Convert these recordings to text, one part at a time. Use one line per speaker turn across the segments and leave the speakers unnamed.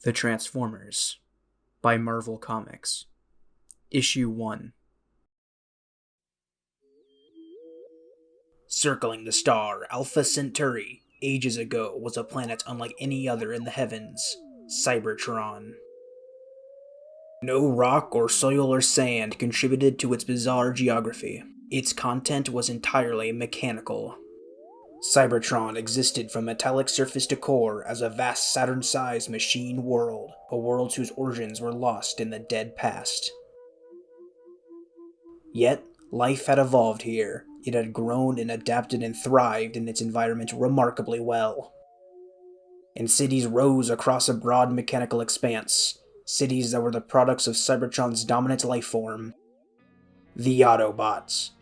The Transformers by Marvel Comics. Issue 1. Circling the star Alpha Centauri ages ago was a planet unlike any other in the heavens, Cybertron. No rock or soil or sand contributed to its bizarre geography. Its content was entirely mechanical. Cybertron existed from metallic surface to core as a vast Saturn-sized machine world, a world whose origins were lost in the dead past. Yet, life had evolved here. It had grown and adapted and thrived in its environment remarkably well. And cities rose across a broad mechanical expanse, cities that were the products of Cybertron's dominant life form, the Autobots.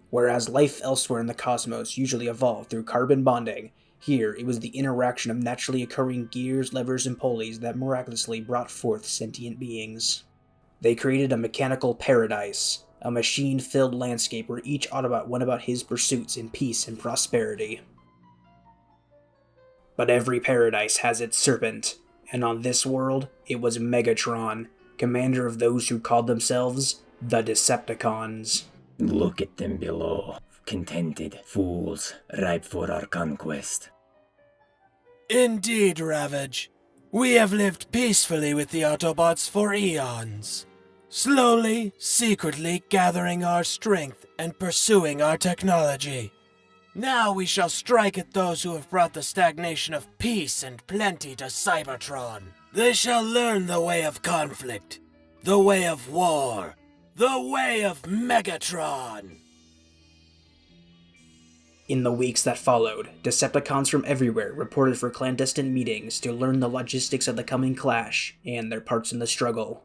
Whereas life elsewhere in the cosmos usually evolved through carbon bonding, here it was the interaction of naturally occurring gears, levers, and pulleys that miraculously brought forth sentient beings. They created a mechanical paradise, a machine-filled landscape where each Autobot went about his pursuits in peace and prosperity. But every paradise has its serpent, and on this world, it was Megatron, commander of those who called themselves the Decepticons.
Look at them below, contented fools, ripe for our conquest.
Indeed, Ravage. We have lived peacefully with the Autobots for eons, slowly, secretly gathering our strength and pursuing our technology. Now we shall strike at those who have brought the stagnation of peace and plenty to Cybertron. They shall learn the way of conflict, the way of war, the way of Megatron!
In the weeks that followed, Decepticons from everywhere reported for clandestine meetings to learn the logistics of the coming clash and their parts in the struggle.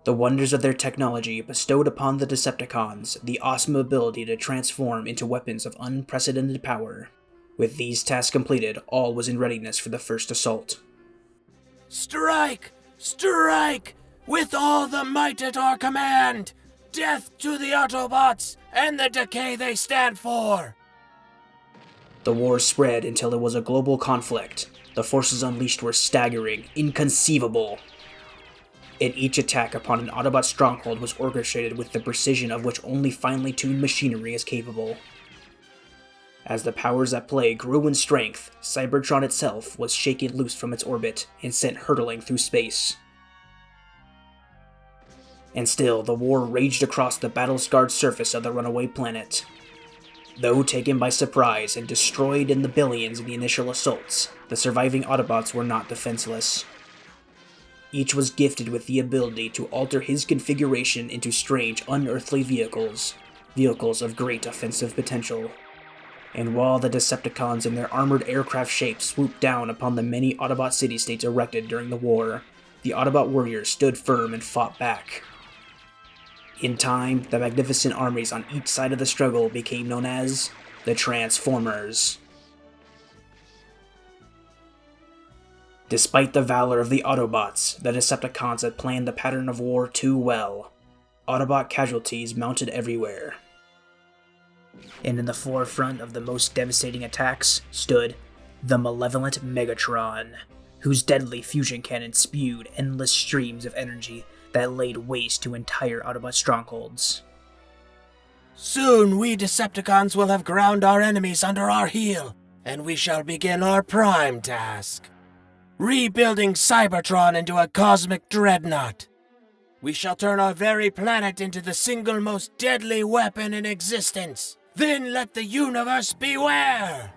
The wonders of their technology bestowed upon the Decepticons the awesome ability to transform into weapons of unprecedented power. With these tasks completed, all was in readiness for the first assault.
Strike! Strike! With all the might at our command! Death to the Autobots and the decay they stand for!
The war spread until it was a global conflict. The forces unleashed were staggering, inconceivable. And each attack upon an Autobot stronghold was orchestrated with the precision of which only finely tuned machinery is capable. As the powers at play grew in strength, Cybertron itself was shaken loose from its orbit and sent hurtling through space. And still, the war raged across the battle-scarred surface of the runaway planet. Though taken by surprise and destroyed in the billions in the initial assaults, the surviving Autobots were not defenseless. Each was gifted with the ability to alter his configuration into strange, unearthly vehicles of great offensive potential. And while the Decepticons in their armored aircraft shapes swooped down upon the many Autobot city-states erected during the war, the Autobot warriors stood firm and fought back. In time, the magnificent armies on each side of the struggle became known as the Transformers. Despite the valor of the Autobots, the Decepticons had planned the pattern of war too well. Autobot casualties mounted everywhere. And in the forefront of the most devastating attacks stood the malevolent Megatron, whose deadly fusion cannon spewed endless streams of energy that laid waste to entire Autobot strongholds.
Soon we Decepticons will have ground our enemies under our heel, and we shall begin our prime task. Rebuilding Cybertron into a cosmic dreadnought. We shall turn our very planet into the single most deadly weapon in existence. Then let the universe beware!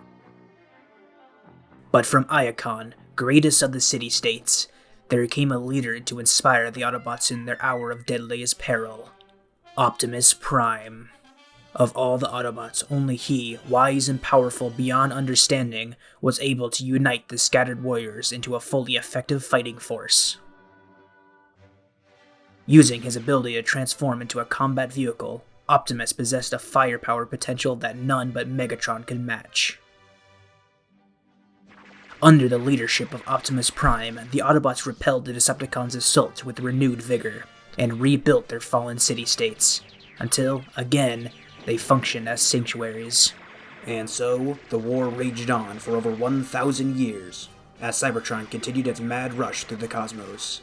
But from Iacon, greatest of the city-states, there came a leader to inspire the Autobots in their hour of deadliest peril. Optimus Prime. Of all the Autobots, only he, wise and powerful beyond understanding, was able to unite the scattered warriors into a fully effective fighting force. Using his ability to transform into a combat vehicle, Optimus possessed a firepower potential that none but Megatron could match. Under the leadership of Optimus Prime, the Autobots repelled the Decepticons' assault with renewed vigor, and rebuilt their fallen city-states, until, again, they functioned as sanctuaries. And so, the war raged on for over 1,000 years. as Cybertron continued its mad rush through the cosmos.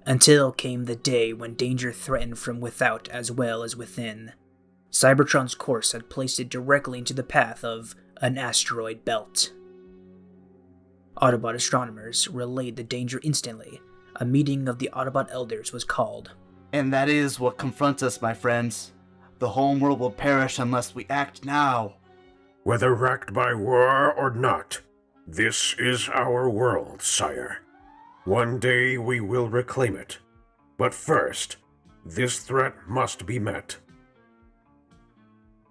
Until came the day when danger threatened from without as well as within. Cybertron's course had placed it directly into the path of an asteroid belt. Autobot astronomers relayed the danger instantly. A meeting of the Autobot elders was called.
And that is what confronts us, my friends. The homeworld will perish unless we act now.
Whether racked by war or not, this is our world, sire. One day we will reclaim it. But first, this threat must be met.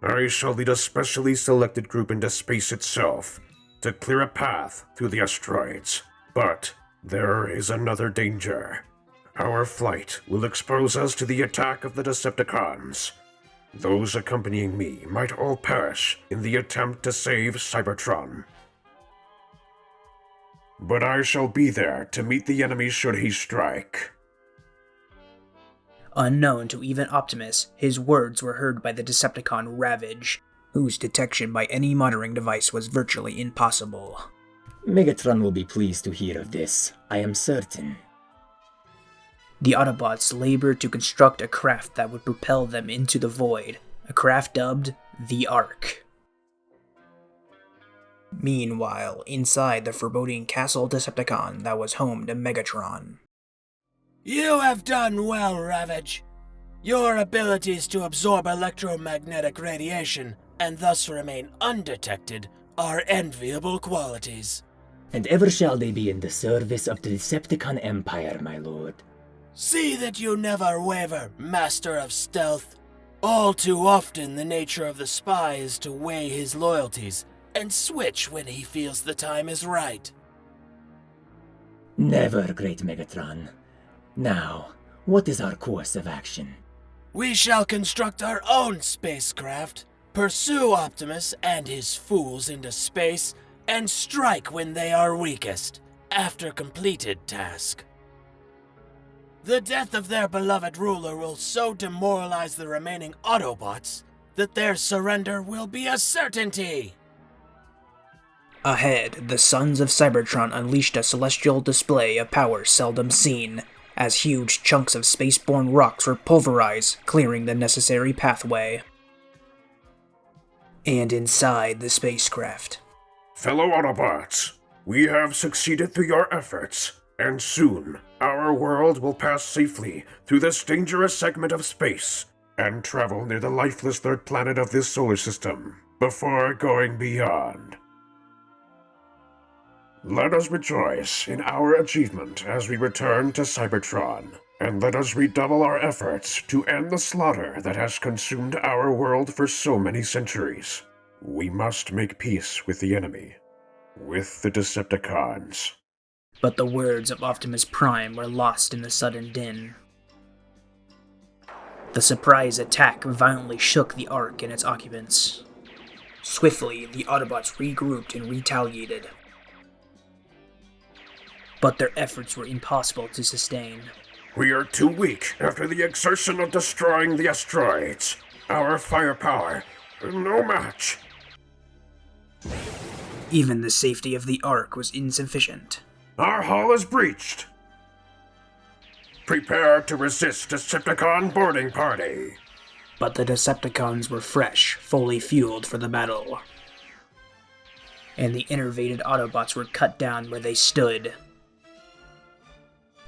I shall lead a specially selected group into space itself to clear a path through the asteroids. But there is another danger. Our flight will expose us to the attack of the Decepticons. Those accompanying me might all perish in the attempt to save Cybertron. But I shall be there to meet the enemy should he strike.
Unknown to even Optimus, his words were heard by the Decepticon Ravage, whose detection by any monitoring device was virtually impossible.
Megatron will be pleased to hear of this, I am certain.
The Autobots labored to construct a craft that would propel them into the void, a craft dubbed the Ark. Meanwhile, inside the foreboding Castle Decepticon that was home to Megatron.
You have done well, Ravage. Your abilities to absorb electromagnetic radiation and thus remain undetected are enviable qualities.
And ever shall they be in the service of the Decepticon Empire, my lord.
See that you never waver, Master of Stealth. All too often the nature of the spy is to weigh his loyalties and switch when he feels the time is right.
Never, great Megatron. Now, what is our course of action?
We shall construct our own spacecraft, pursue Optimus and his fools into space, and strike when they are weakest, after completed task. The death of their beloved ruler will so demoralize the remaining Autobots that their surrender will be a certainty.
Ahead, the sons of Cybertron unleashed a celestial display of power seldom seen, as huge chunks of spaceborne rocks were pulverized, clearing the necessary pathway. And inside the spacecraft.
Fellow Autobots, we have succeeded through your efforts, and soon our world will pass safely through this dangerous segment of space and travel near the lifeless third planet of this solar system before going beyond. Let us rejoice in our achievement as we return to Cybertron, and let us redouble our efforts to end the slaughter that has consumed our world for so many centuries. We must make peace with the enemy, with the Decepticons.
But the words of Optimus Prime were lost in the sudden din. The surprise attack violently shook the Ark and its occupants. Swiftly, the Autobots regrouped and retaliated. But their efforts were impossible to sustain.
We are too weak after the exertion of destroying the asteroids. Our firepower, no match.
Even the safety of the Ark was insufficient.
Our hull is breached. Prepare to resist Decepticon boarding party.
But the Decepticons were fresh, fully fueled for the battle. And the innervated Autobots were cut down where they stood.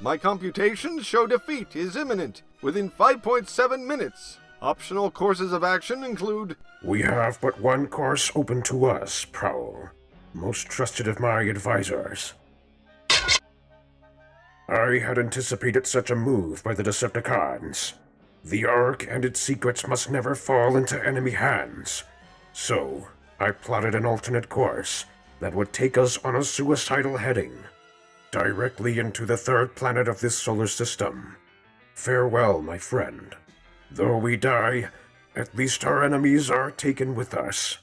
My computations show defeat is imminent within 5.7 minutes. Optional courses of action include...
We have but one course open to us, Prowl. Most trusted of my advisors. I had anticipated such a move by the Decepticons. The Ark and its secrets must never fall into enemy hands. So, I plotted an alternate course that would take us on a suicidal heading. Directly into the third planet of this solar system. Farewell, my friend. Though we die, at least our enemies are taken with us.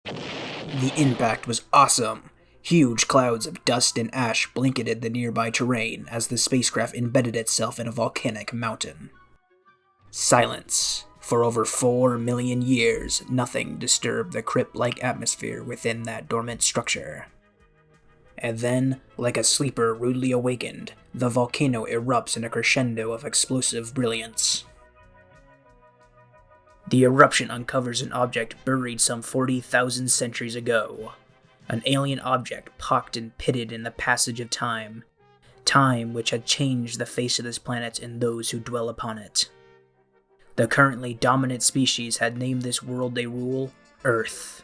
The impact was awesome. Huge clouds of dust and ash blanketed the nearby terrain as the spacecraft embedded itself in a volcanic mountain. Silence. For over 4 million years, nothing disturbed the crypt-like atmosphere within that dormant structure. And then, like a sleeper rudely awakened, the volcano erupts in a crescendo of explosive brilliance. The eruption uncovers an object buried some 40,000 centuries ago. An alien object pocked and pitted in the passage of time. Time which had changed the face of this planet and those who dwell upon it. The currently dominant species had named this world they rule Earth.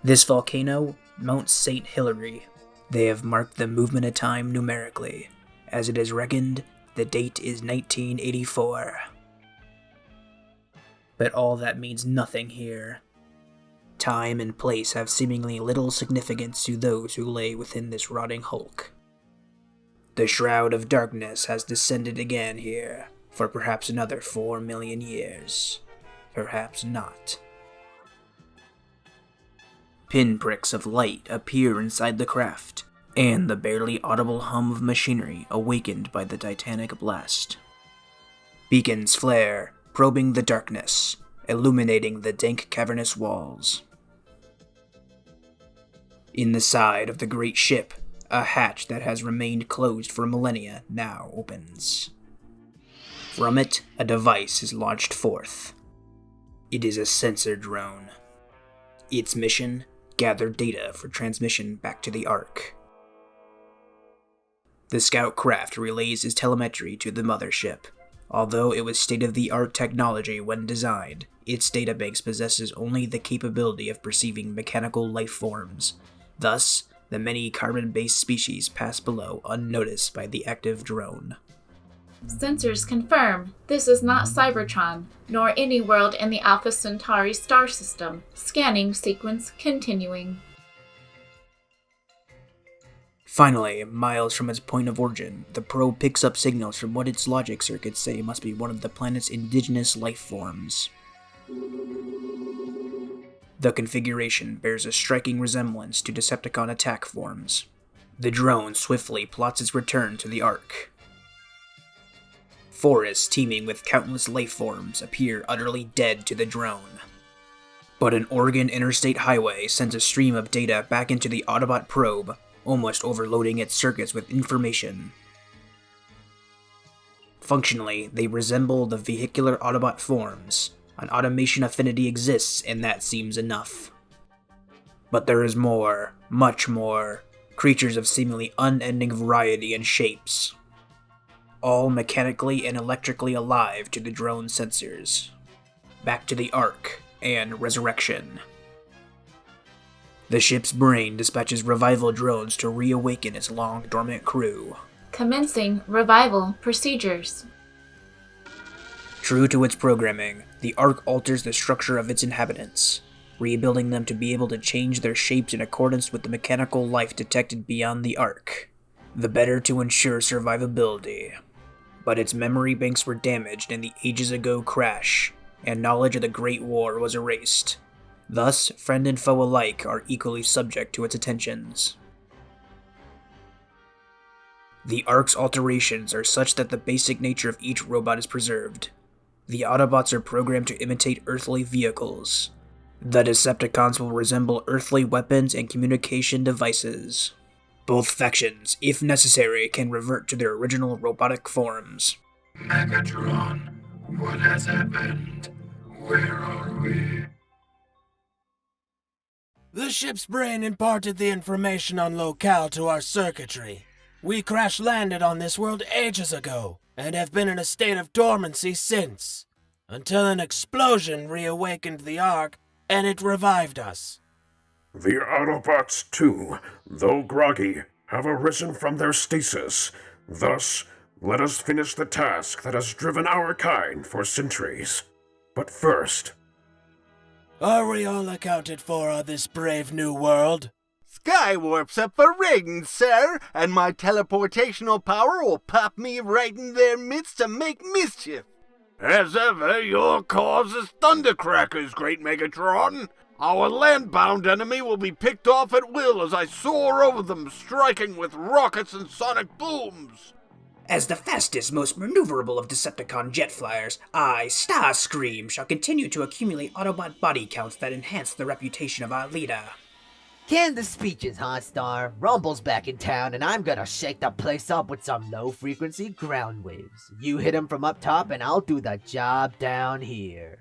This volcano, Mount St. Hilary. They have marked the movement of time numerically. As it is reckoned, the date is 1984. But all that means nothing here. Time and place have seemingly little significance to those who lay within this rotting hulk. The shroud of darkness has descended again here, for perhaps another 4 million years. Perhaps not. Pinpricks of light appear inside the craft, and the barely audible hum of machinery awakened by the titanic blast. Beacons flare, probing the darkness, illuminating the dank cavernous walls. In the side of the great ship, a hatch that has remained closed for millennia now opens. From it, a device is launched forth. It is a sensor drone. Its mission? Gather data for transmission back to the Ark. The scout craft relays his telemetry to the mothership. Although it was state-of-the-art technology when designed, its databanks possesses only the capability of perceiving mechanical life forms. Thus, the many carbon-based species pass below unnoticed by the active drone.
Sensors confirm this is not Cybertron, nor any world in the Alpha Centauri star system. Scanning sequence continuing.
Finally, miles from its point of origin, the probe picks up signals from what its logic circuits say must be one of the planet's indigenous life forms. The configuration bears a striking resemblance to Decepticon attack forms. The drone swiftly plots its return to the Ark. Forests teeming with countless life forms appear utterly dead to the drone. But an Oregon interstate highway sends a stream of data back into the Autobot probe, almost overloading its circuits with information. Functionally, they resemble the vehicular Autobot forms. An automation affinity exists, and that seems enough. But there is more, much more, creatures of seemingly unending variety and shapes. All mechanically and electrically alive to the drone sensors. Back to the Ark, and resurrection. The ship's brain dispatches revival drones to reawaken its long-dormant crew.
Commencing revival procedures.
True to its programming, the Ark alters the structure of its inhabitants, rebuilding them to be able to change their shapes in accordance with the mechanical life detected beyond the Ark, the better to ensure survivability. But its memory banks were damaged in the ages-ago crash, and knowledge of the Great War was erased. Thus, friend and foe alike are equally subject to its attentions. The Ark's alterations are such that the basic nature of each robot is preserved. The Autobots are programmed to imitate earthly vehicles. The Decepticons will resemble earthly weapons and communication devices. Both factions, if necessary, can revert to their original robotic forms.
Megatron, what has happened? Where are we?
The ship's brain imparted the information on locale to our circuitry. We crash-landed on this world ages ago, and have been in a state of dormancy since, until an explosion reawakened the Ark, and it revived us.
The Autobots, too, though groggy, have arisen from their stasis. Thus, let us finish the task that has driven our kind for centuries. But first...
Are we all accounted for on this brave new world?
Skywarp's up for ratings, sir, and my teleportational power will pop me right in their midst to make mischief. As ever, your cause is thundercrackers, great Megatron. Our land-bound enemy will be picked off at will as I soar over them, striking with rockets and sonic booms.
As the fastest, most maneuverable of Decepticon jet flyers, I, Starscream, shall continue to accumulate Autobot body counts that enhance the reputation of our leader.
Can the speeches, huh, Star? Rumble's back in town, and I'm gonna shake the place up with some low-frequency ground waves. You hit 'em from up top, and I'll do the job down here.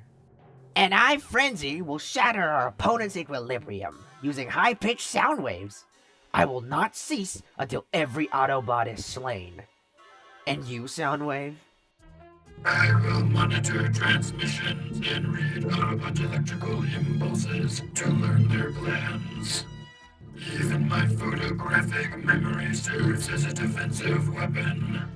And I, Frenzy, will shatter our opponent's equilibrium using high-pitched sound waves. I will not cease until every Autobot is slain. And you, Soundwave?
I will monitor transmissions and read Autobot electrical impulses to learn their plans. Even my photographic memory serves as a defensive weapon.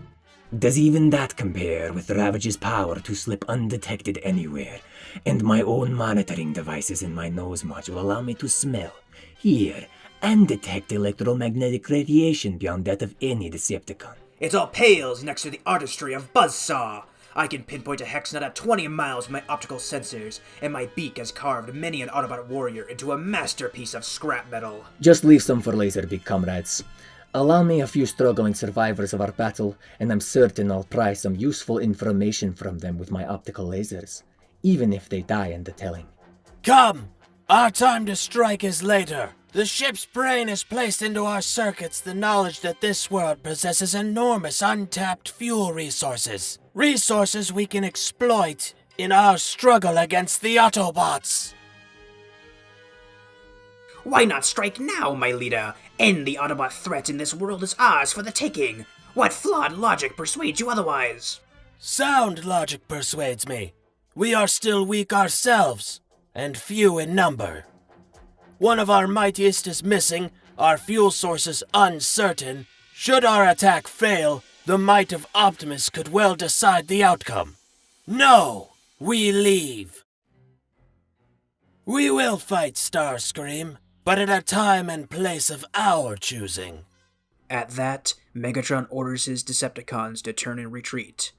Does even that compare with Ravage's power to slip undetected anywhere, and my own monitoring devices in my nose module allow me to smell, hear, and detect electromagnetic radiation beyond that of any Decepticon?
It all pales next to the artistry of Buzzsaw. I can pinpoint a hex nut at 20 miles with my optical sensors, and my beak has carved many an Autobot warrior into a masterpiece of scrap metal.
Just leave some for later, big comrades. Allow me a few struggling survivors of our battle, and I'm certain I'll pry some useful information from them with my optical lasers, even if they die in the telling.
Come! Our time to strike is later. The ship's brain has placed into our circuits the knowledge that this world possesses enormous untapped fuel resources. Resources we can exploit in our struggle against the Autobots.
Why not strike now, my leader? End the Autobot threat in this world is ours for the taking. What flawed logic persuades you otherwise?
Sound logic persuades me. We are still weak ourselves, and few in number. One of our mightiest is missing, our fuel sources uncertain. Should our attack fail, the might of Optimus could well decide the outcome. No! We leave. We will fight Starscream, but at a time and place of our choosing.
At that, Megatron orders his Decepticons to turn and retreat.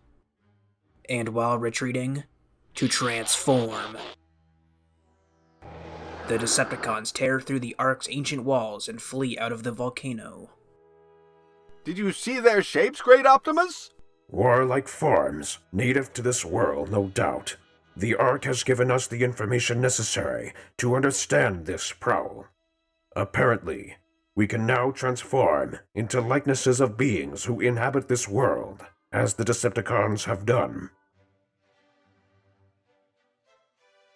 And while retreating, to transform. The Decepticons tear through the Ark's ancient walls and flee out of the volcano.
Did you see their shapes, Great Optimus?
Warlike forms, native to this world, no doubt. The Ark has given us the information necessary to understand this prowl. Apparently, we can now transform into likenesses of beings who inhabit this world, as the Decepticons have done.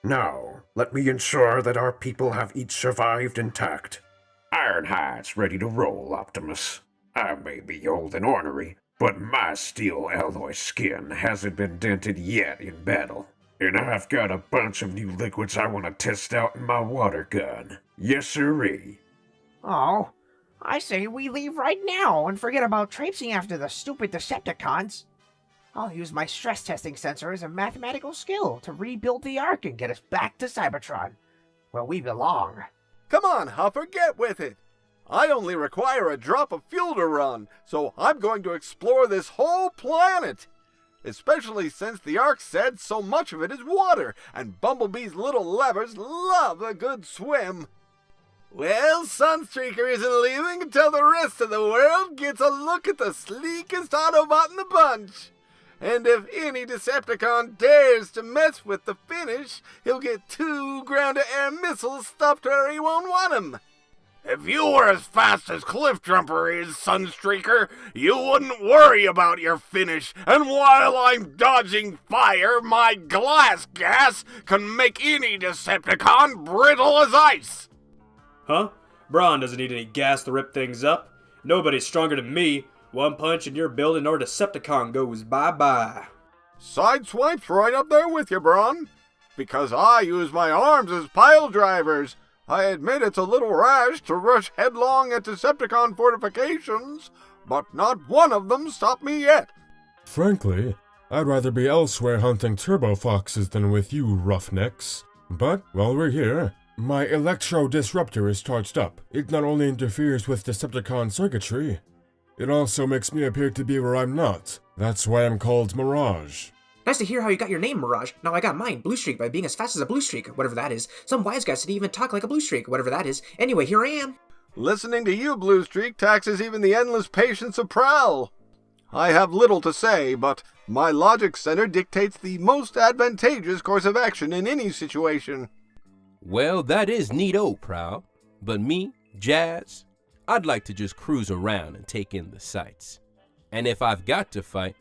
Now, let me ensure that our people have each survived intact.
Ironhide's ready to roll, Optimus. I may be old and ornery, but my steel alloy skin hasn't been dented yet in battle. And I've got a bunch of new liquids I want to test out in my water gun. Yes, sirree.
Oh, I say we leave right now and forget about traipsing after the stupid Decepticons. I'll use my stress testing sensor as a mathematical skill to rebuild the Ark and get us back to Cybertron, where we belong.
Come on, Hopper, get with it. I only require a drop of fuel to run, so I'm going to explore this whole planet. Especially since the Ark said so much of it is water, and Bumblebee's little levers love a good swim. Well, Sunstreaker isn't leaving until the rest of the world gets a look at the sleekest Autobot in the bunch. And if any Decepticon dares to mess with the finish, he'll get 2 ground-to-air missiles stuffed where he won't want 'em. If you were as fast as Cliffjumper is, Sunstreaker, you wouldn't worry about your finish. And while I'm dodging fire, my glass gas can make any Decepticon brittle as ice.
Huh? Brawn doesn't need any gas to rip things up. Nobody's stronger than me. One punch and your building or Decepticon goes bye-bye.
Sideswipe's right up there with you, Brawn. Because I use my arms as pile drivers. I admit it's a little rash to rush headlong at Decepticon fortifications, but not one of them stopped me yet.
Frankly, I'd rather be elsewhere hunting turbo foxes than with you roughnecks. But while we're here, my electro disruptor is charged up. It not only interferes with Decepticon circuitry, it also makes me appear to be where I'm not. That's why I'm called Mirage.
Nice to hear how you got your name, Mirage. Now I got mine, Bluestreak, by being as fast as a Bluestreak, whatever that is. Some wise guys didn't even talk like a Bluestreak, whatever that is. Anyway, here I am.
Listening to you, Bluestreak, taxes even the endless patience of Prowl. I have little to say, but my logic center dictates the most advantageous course of action in any situation.
Well, that is neato, Prowl. But me, Jazz, I'd like to just cruise around and take in the sights. And if I've got to fight,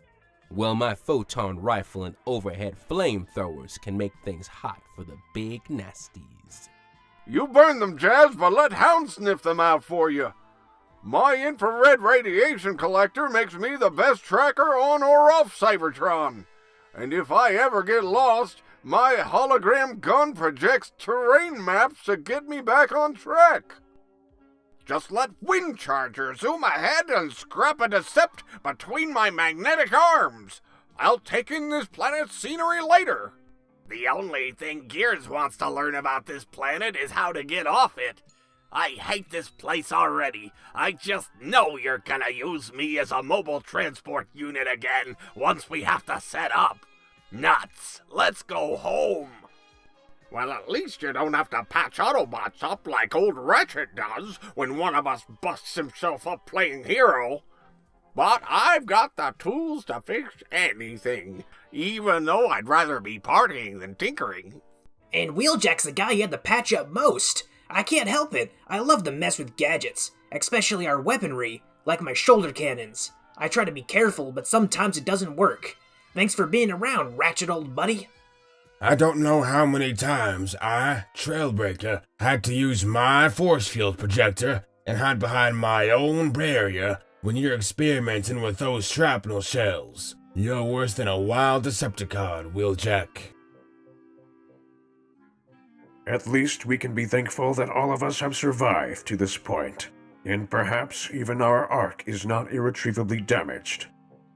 well, my photon rifle and overhead flamethrowers can make things hot for the big nasties.
You burn them, Jazz, but let Hound sniff them out for you. My infrared radiation collector makes me the best tracker on or off Cybertron. And if I ever get lost, my hologram gun projects terrain maps to get me back on track. Just let Windcharger zoom ahead and scrap a decept between my magnetic arms. I'll take in this planet's scenery later. The only thing Gears wants to learn about this planet is how to get off it. I hate this place already. I just know you're gonna use me as a mobile transport unit again once we have to set up. Nuts. Let's go home. Well, at least you don't have to patch Autobots up like old Ratchet does when one of us busts himself up playing hero. But I've got the tools to fix anything, even though I'd rather be partying than tinkering.
And Wheeljack's the guy you had to patch up most. I can't help it. I love to mess with gadgets, especially our weaponry, like my shoulder cannons. I try to be careful, but sometimes it doesn't work. Thanks for being around, Ratchet old buddy.
I don't know how many times I, Trailbreaker, had to use my force field projector and hide behind my own barrier when you're experimenting with those shrapnel shells. You're worse than a wild Decepticon, Wheeljack.
At least we can be thankful that all of us have survived to this point, and perhaps even our arc is not irretrievably damaged.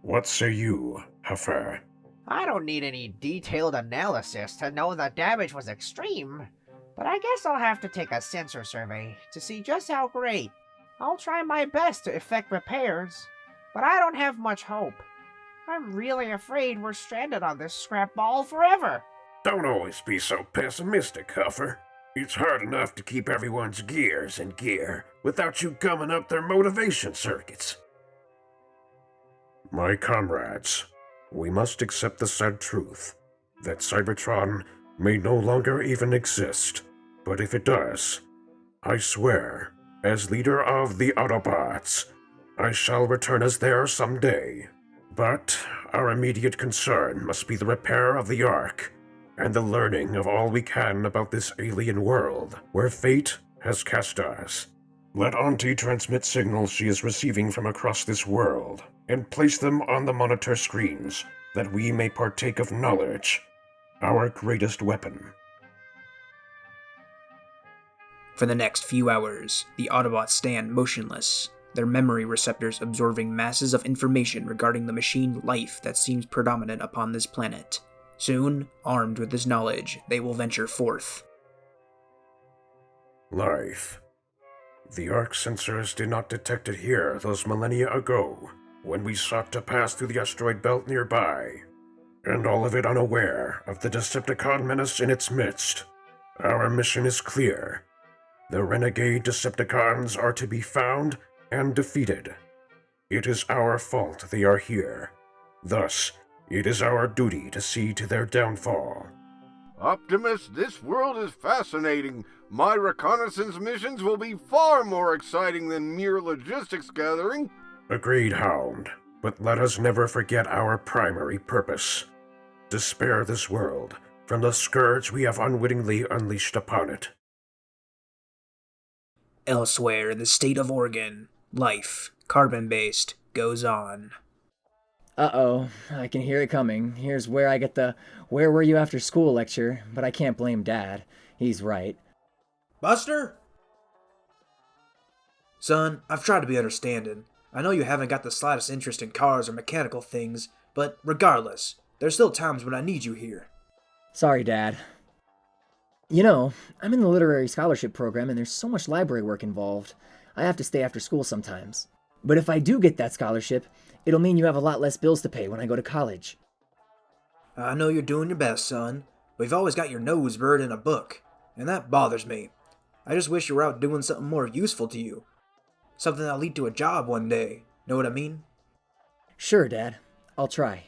What say you, Huffer?
I don't need any detailed analysis to know the damage was extreme, but I guess I'll have to take a sensor survey to see just how great. I'll try my best to effect repairs, but I don't have much hope. I'm really afraid we're stranded on this scrap ball forever.
Don't always be so pessimistic, Huffer. It's hard enough to keep everyone's gears in gear without you gumming up their motivation circuits. My comrades, we must accept the sad truth that Cybertron may no longer even exist. But if it does, I swear, as leader of the Autobots, I shall return as theirs someday. But our immediate concern must be the repair of the Ark, and the learning of all we can about this alien world, where fate has cast us. Let Auntie transmit signals she is receiving from across this world, and place them on the monitor screens, that we may partake of knowledge, our greatest weapon.
For the next few hours, the Autobots stand motionless, their memory receptors absorbing masses of information regarding the machine life that seems predominant upon this planet. Soon, armed with this knowledge, they will venture forth.
Life. The Arc sensors did not detect it here those millennia ago, when we sought to pass through the asteroid belt nearby, and all of it unaware of the Decepticon menace in its midst. Our mission is clear. The renegade Decepticons are to be found and defeated. It is our fault they are here. Thus, it is our duty to see to their downfall.
Optimus, this world is fascinating. My reconnaissance missions will be far more exciting than mere logistics gathering.
Agreed, Hound, but let us never forget our primary purpose. To spare this world from the scourge we have unwittingly unleashed upon it.
Elsewhere in the state of Oregon, life, carbon-based, goes on.
Uh-oh, I can hear it coming. Here's where I get the "where were you after school" lecture, but I can't blame Dad. He's right.
Buster?
Son, I've tried to be understanding. I know you haven't got the slightest interest in cars or mechanical things, but regardless, there's still times when I need you here.
Sorry, Dad. You know, I'm in the literary scholarship program and there's so much library work involved. I have to stay after school sometimes. But if I do get that scholarship, it'll mean you have a lot less bills to pay when I go to college.
I know you're doing your best, son, but you've always got your nose buried in a book, and that bothers me. I just wish you were out doing something more useful to you. Something that'll lead to a job one day. Know what I mean?
Sure, Dad. I'll try.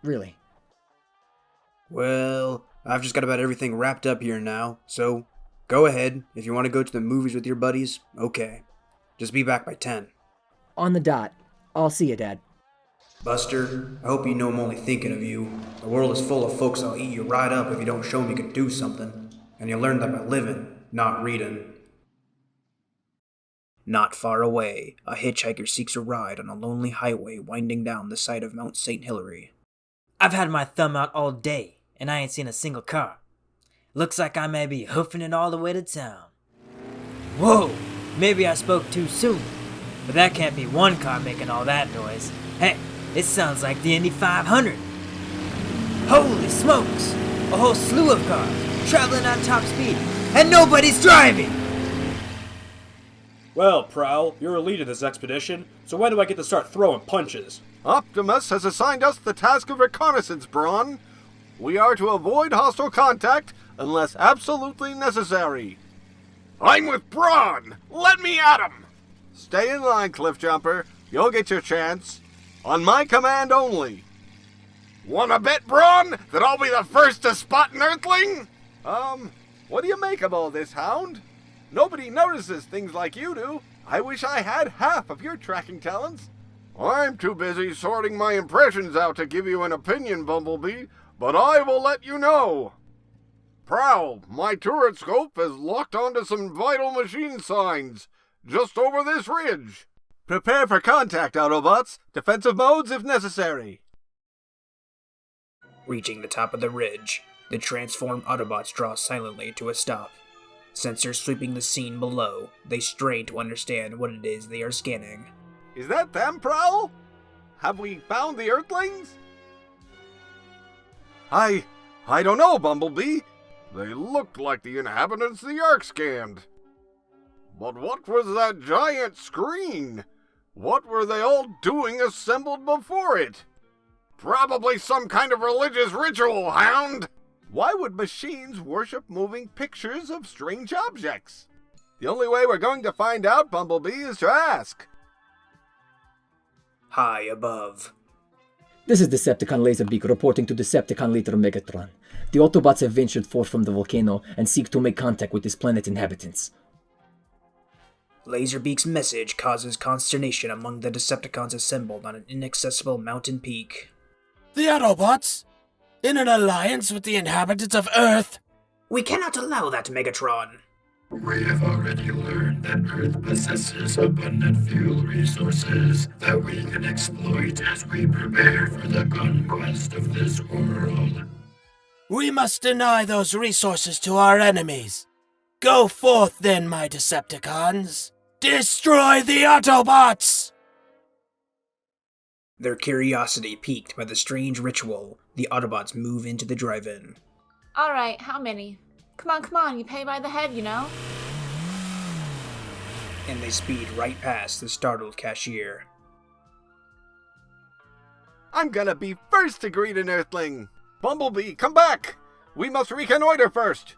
Really.
Well, I've just got about everything wrapped up here now, so Go ahead. If you want to go to the movies with your buddies, okay. Just be back by 10.
On the dot. I'll see you, Dad.
Buster, I hope you know I'm only thinking of you. The world is full of folks that'll eat you right up if you don't show them you can do something. And you learn that by living, not reading. Not far away, a hitchhiker seeks a ride on a lonely highway winding down the side of Mount St. Hilary.
I've had my thumb out all day, and I ain't seen a single car. Looks like I may be hoofing it all the way to town. Whoa, maybe I spoke too soon, but that can't be one car making all that noise. Hey, it sounds like the Indy 500. Holy smokes, a whole slew of cars, traveling at top speed, and nobody's driving!
Well, Prowl, you're a lead in this expedition, so when do I get to start throwing punches?
Optimus has assigned us the task of reconnaissance, Brawn. We are to avoid hostile contact unless absolutely necessary. I'm with Brawn! Let me at him! Stay in line, Cliffjumper. You'll get your chance. On my command only. Wanna bet, Brawn, that I'll be the first to spot an Earthling? What do you make of all this, Hound? Nobody notices things like you do. I wish I had half of your tracking talents. I'm too busy sorting my impressions out to give you an opinion, Bumblebee, but I will let you know. Prowl, my turret scope is locked onto some vital machine signs, just over this ridge. Prepare for contact, Autobots. Defensive modes if necessary.
Reaching the top of the ridge, the transformed Autobots draw silently to a stop. Sensors sweeping the scene below, they strain to understand what it is they are scanning.
Is that them, Prowl? Have we found the Earthlings? I don't know, Bumblebee. They looked like the inhabitants the Ark scanned. But what was that giant screen? What were they all doing assembled before it? Probably some kind of religious ritual, Hound! Why would machines worship moving pictures of strange objects? The only way we're going to find out, Bumblebee, is to ask.
High above.
This is Decepticon Laserbeak reporting to Decepticon Leader Megatron. The Autobots have ventured forth from the volcano and seek to make contact with this planet's inhabitants.
Laserbeak's message causes consternation among the Decepticons assembled on an inaccessible mountain peak.
The Autobots? In an alliance with the inhabitants of Earth?
We cannot allow that, Megatron.
We have already learned that Earth possesses abundant fuel resources that we can exploit as we prepare for the conquest of this world.
We must deny those resources to our enemies. Go forth then, my Decepticons. Destroy the Autobots!
Their curiosity piqued by the strange ritual, the Autobots move into the drive-in.
Alright, how many? Come on, you pay by the head, you know?
And they speed right past the startled cashier.
I'm gonna be first to greet an Earthling. Bumblebee, come back! We must reconnoiter first.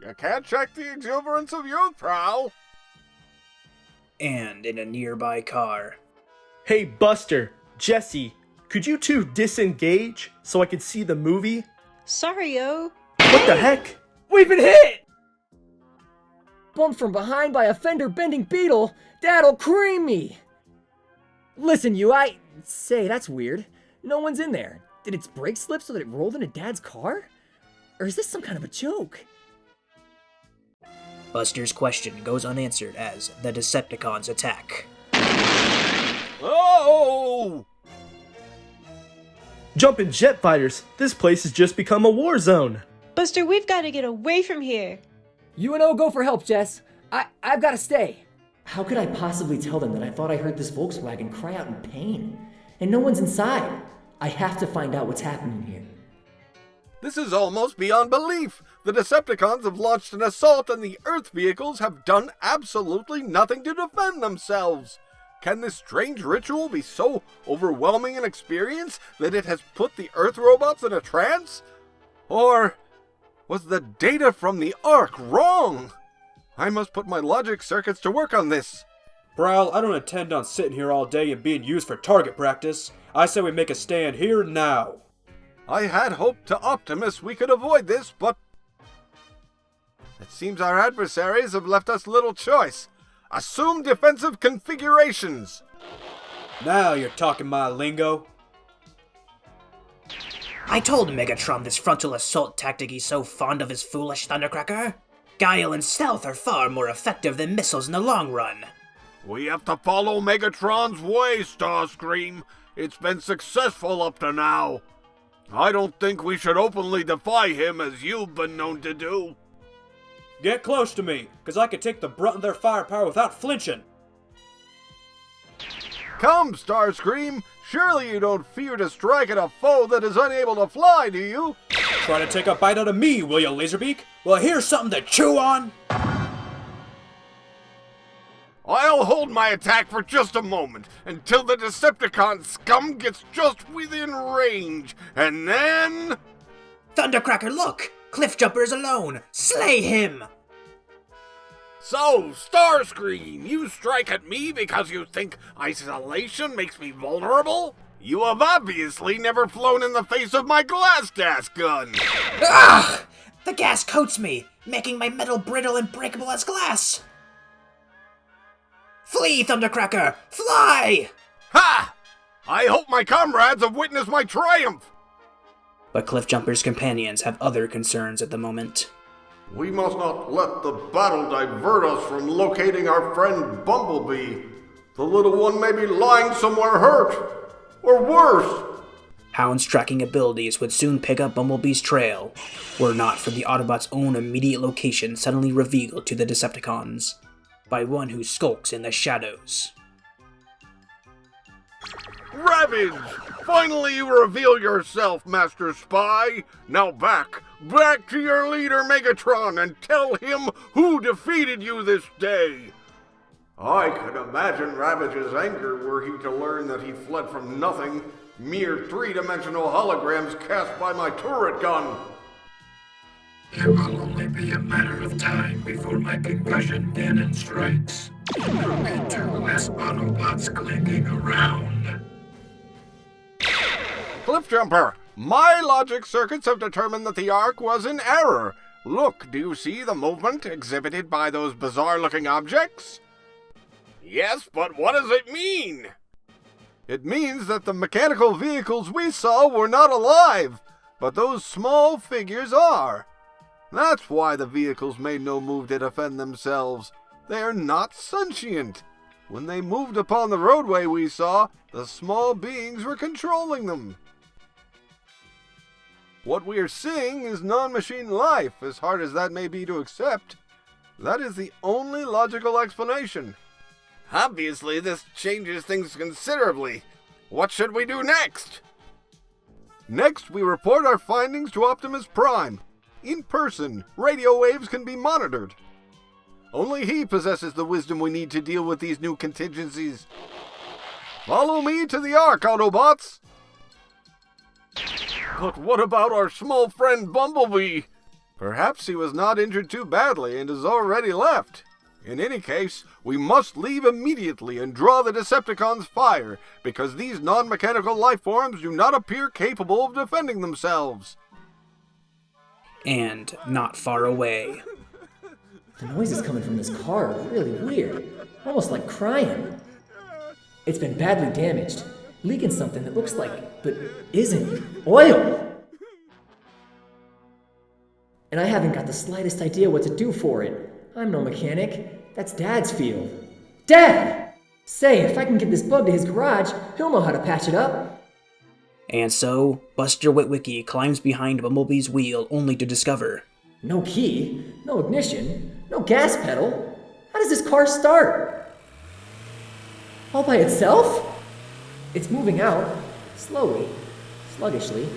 You can't check the exuberance of youth, Prowl.
And in a nearby car.
Hey, Buster, Jesse, could you two disengage so I could see the movie?
Sorry-o.
What the heck? We've been hit!
Bumped from behind by a fender-bending beetle? That'll cream me! Listen, say, that's weird. No one's in there. Did its brake slip so that it rolled into Dad's car? Or is this some kind of a joke?
Buster's question goes unanswered as the Decepticons attack.
Oh!
Jumpin' jet fighters! This place has just become a war zone!
Buster, we've got to get away from here.
UNO, go for help, Jess. I've got to stay. How could I possibly tell them that I thought I heard this Volkswagen cry out in pain? And no one's inside. I have to find out what's happening here.
This is almost beyond belief. The Decepticons have launched an assault and the Earth vehicles have done absolutely nothing to defend themselves. Can this strange ritual be so overwhelming an experience that it has put the Earth robots in a trance? Or was the data from the Ark wrong? I must put my logic circuits to work on this.
Prowl, I don't intend on sitting here all day and being used for target practice. I say we make a stand here now.
I had hoped to Optimus we could avoid this, but... It seems our adversaries have left us little choice. Assume defensive configurations.
Now you're talking my lingo.
I told Megatron this frontal assault tactic he's so fond of is foolish, Thundercracker. Guile and stealth are far more effective than missiles in the long run.
We have to follow Megatron's way, Starscream. It's been successful up to now. I don't think we should openly defy him as you've been known to do.
Get close to me, because I can take the brunt of their firepower without flinching.
Come, Starscream. Surely you don't fear to strike at a foe that is unable to fly, do you?
Try to take a bite out of me, will you, Laserbeak? Well, here's something to chew on.
I'll hold my attack for just a moment, until the Decepticon scum gets just within range, and then...
Thundercracker, look! Cliffjumper is alone! Slay him!
So, Starscream, you strike at me because you think isolation makes me vulnerable? You have obviously never flown in the face of my glass gas gun!
Ugh! The gas coats me, making my metal brittle and breakable as glass! Flee, Thundercracker! Fly!
Ha! I hope my comrades have witnessed my triumph!
But Cliffjumper's companions have other concerns at the moment.
We must not let the battle divert us from locating our friend Bumblebee. The little one may be lying somewhere hurt, or worse.
Hound's tracking abilities would soon pick up Bumblebee's trail, were not for the Autobots' own immediate location suddenly revealed to the Decepticons by one who skulks in the shadows.
Ravage! Finally you reveal yourself, Master Spy! Now back to your leader Megatron and tell him who defeated you this day! I could imagine Ravage's anger were he to learn that he fled from nothing, mere three-dimensional holograms cast by my turret gun.
It will only be a matter of time before my concussion cannon strikes. There will be 2 less Autobots clinking around.
Cliffjumper, my logic circuits have determined that the Ark was in error. Look, do you see the movement exhibited by those bizarre-looking objects? Yes, but what does it mean? It means that the mechanical vehicles we saw were not alive, but those small figures are. That's why the vehicles made no move to defend themselves. They are not sentient. When they moved upon the roadway we saw, the small beings were controlling them. What we are seeing is non-machine life, as hard as that may be to accept. That is the only logical explanation. Obviously, this changes things considerably. What should we do next? Next, we report our findings to Optimus Prime. In person, radio waves can be monitored. Only he possesses the wisdom we need to deal with these new contingencies. Follow me to the Ark, Autobots! But what about our small friend Bumblebee? Perhaps he was not injured too badly and has already left. In any case, we must leave immediately and draw the Decepticons' fire, because these non-mechanical life forms do not appear capable of defending themselves.
And not far away.
The noise is coming from this car really weird, almost like crying. It's been badly damaged, leaking something that looks like, but isn't, oil! And I haven't got the slightest idea what to do for it. I'm no mechanic. That's Dad's field. Dad! Say, if I can get this bug to his garage, he'll know how to patch it up.
And so, Buster Witwicky climbs behind Bumblebee's wheel only to discover...
No key, no ignition, no gas pedal. How does this car start? All by itself? It's moving out, slowly, sluggishly.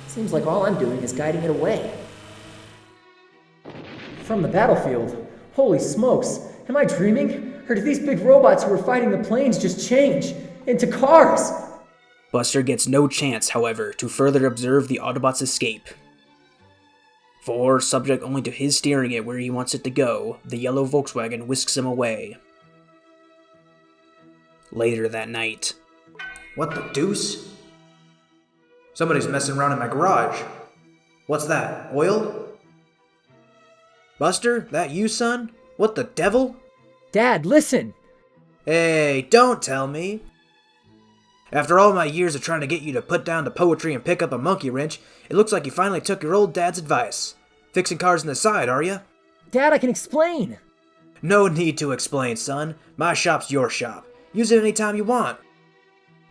Seems like all I'm doing is guiding it away. From the battlefield. Holy smokes, am I dreaming? Or did these big robots who were fighting the planes just change into cars?
Buster gets no chance, however, to further observe the Autobots' escape. For, subject only to his steering it where he wants it to go, the yellow Volkswagen whisks him away. Later that night.
What the deuce? Somebody's messing around in my garage. What's that, oil?
Buster, that you, son? What the devil?
Dad, listen!
Hey, don't tell me. After all my years of trying to get you to put down the poetry and pick up a monkey wrench, it looks like you finally took your old dad's advice. Fixing cars on the side, are you?
Dad, I can explain.
No need to explain, son. My shop's your shop. Use it anytime you want.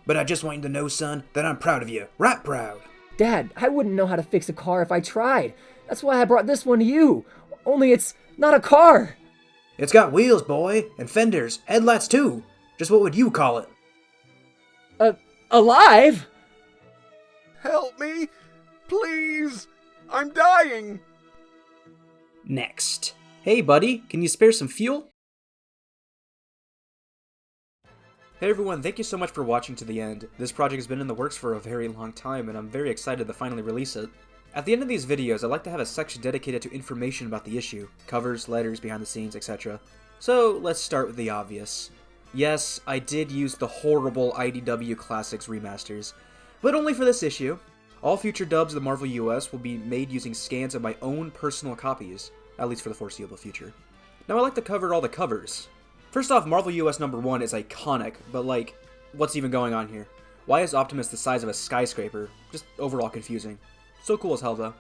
But I just want you to know, son, that I'm proud of you. Right proud.
Dad, I wouldn't know how to fix a car if I tried. That's why I brought this one to you. Only it's not a car.
It's got wheels, boy, and fenders, headlights too. Just what would you call it?
Alive?
Help me! Please! I'm dying!
Next. Hey, buddy, can you spare some fuel?
Hey everyone, thank you so much for watching to the end. This project has been in the works for a very long time, and I'm very excited to finally release it. At the end of these videos, I like to have a section dedicated to information about the issue, covers, letters, behind the scenes, etc. So let's start with the obvious. Yes, I did use the horrible IDW Classics remasters, but only for this issue. All future dubs of the Marvel US will be made using scans of my own personal copies, at least for the foreseeable future. Now I like to cover all the covers. First off, Marvel US #1 is iconic, but like, what's even going on here? Why is Optimus the size of a skyscraper? Just overall confusing. So cool as hell though.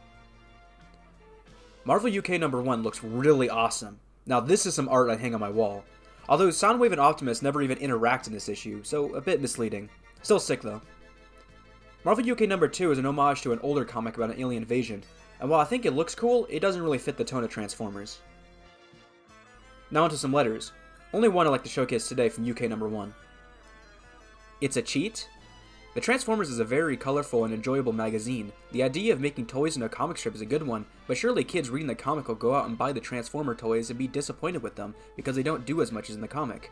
Marvel UK #1 looks really awesome. Now this is some art I hang on my wall. Although Soundwave and Optimus never even interact in this issue, so a bit misleading. Still sick though. Marvel UK #2 is an homage to an older comic about an alien invasion, and while I think it looks cool, it doesn't really fit the tone of Transformers. Now onto some letters. Only one I'd like to showcase today from UK #1. It's a cheat? The Transformers is a very colorful and enjoyable magazine. The idea of making toys into a comic strip is a good one, but surely kids reading the comic will go out and buy the Transformer toys and be disappointed with them because they don't do as much as in the comic,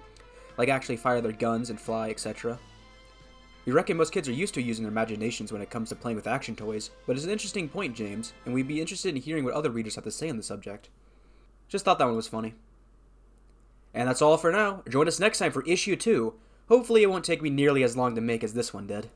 like actually fire their guns and fly, etc. We reckon most kids are used to using their imaginations when it comes to playing with action toys, but it's an interesting point, James, and we'd be interested in hearing what other readers have to say on the subject. Just thought that one was funny. And that's all for now. Join us next time for issue 2. Hopefully it won't take me nearly as long to make as this one did.